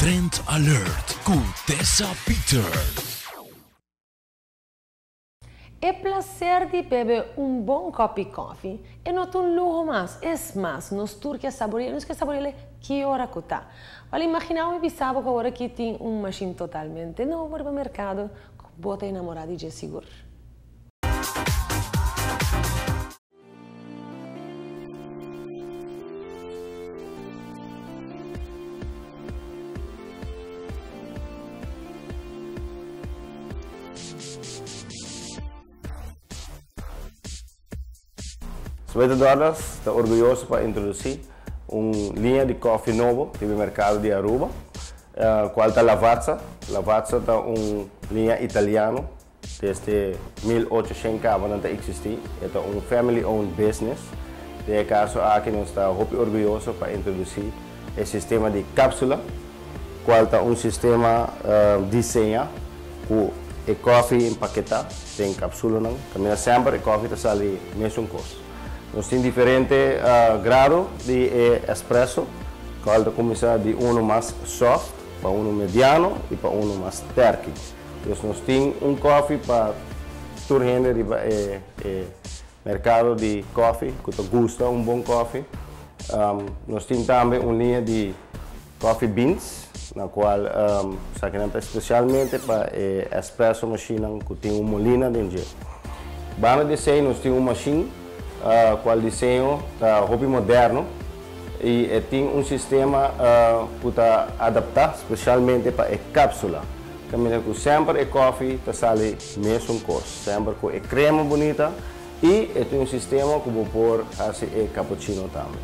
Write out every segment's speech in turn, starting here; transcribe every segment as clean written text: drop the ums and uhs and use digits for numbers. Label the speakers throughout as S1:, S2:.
S1: Trend Alert com Tessa Peter.
S2: É placer de beber um bom copo de coffee. É não um luxo mais, é mais, nós turcos saboreamos que saborear que hora que tá. Olha, imagina que pensava que agora que tem machine totalmente novo no mercado, bota enamorado de seguro.
S3: Sweetwater está orgulhoso para introduzir uma linha de coffee novo no mercado de Aruba, qual está Lavazza. Lavazza é uma linha italiana, desde 1800 não existe. É um family-owned business. De caso aqui nós estamos muito orgulhosos para introduzir o sistema de cápsula, qual é um sistema desenhado com o coffee empaquetado em cápsula. Também sempre o coffee está ali mesmo custo. Nós temos diferentes grados de espresso, qual começa de mais soft, para mediano e para mais terque. Então, nós temos coffee para todo gente do mercado de coffee, que gosta bom coffee. Nós temos também uma linha de coffee beans, na qual sacanamente especialmente para espresso machine que tem uma molina dentro. Para desenho, nós temos uma machine qual desenho está muito moderno e tem um sistema que está adaptado especialmente para a cápsula. Também sempre o coffee está sale mesmo cor, sempre com a crema bonita e tem um sistema que vou pôr assim o cappuccino também.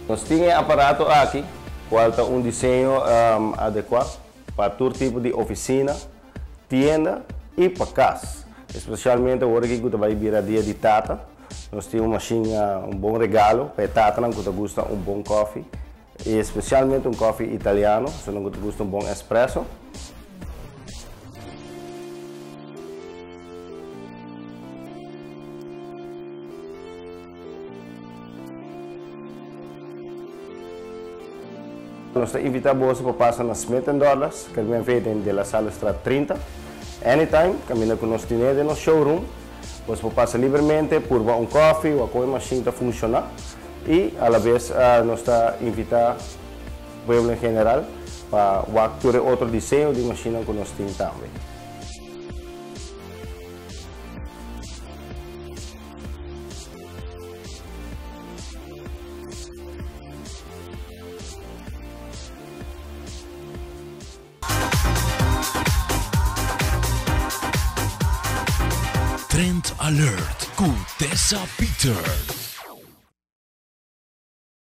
S3: Nós temos aparato aqui, qual está um desenho adequado para todo tipo de oficina, tienda e para casa. Especialmente agora que vai vir dia de tata, nós temos uma machine, bom regalo para tata que gosta bom coffee, e especialmente coffee italiano, se não gosta bom espresso. Nós invitamos para passar na Smith & Douglas, que é feita em La Salle Estrada 30. Anytime, caminha com nós temos no showroom, você pode passar livremente por um coffee ou com a machine para funcionar. E, à vez, nós invitamos o povo em geral para ter outro desenho de machine que nós temos também.
S1: Trend Alert com Tessa Peter.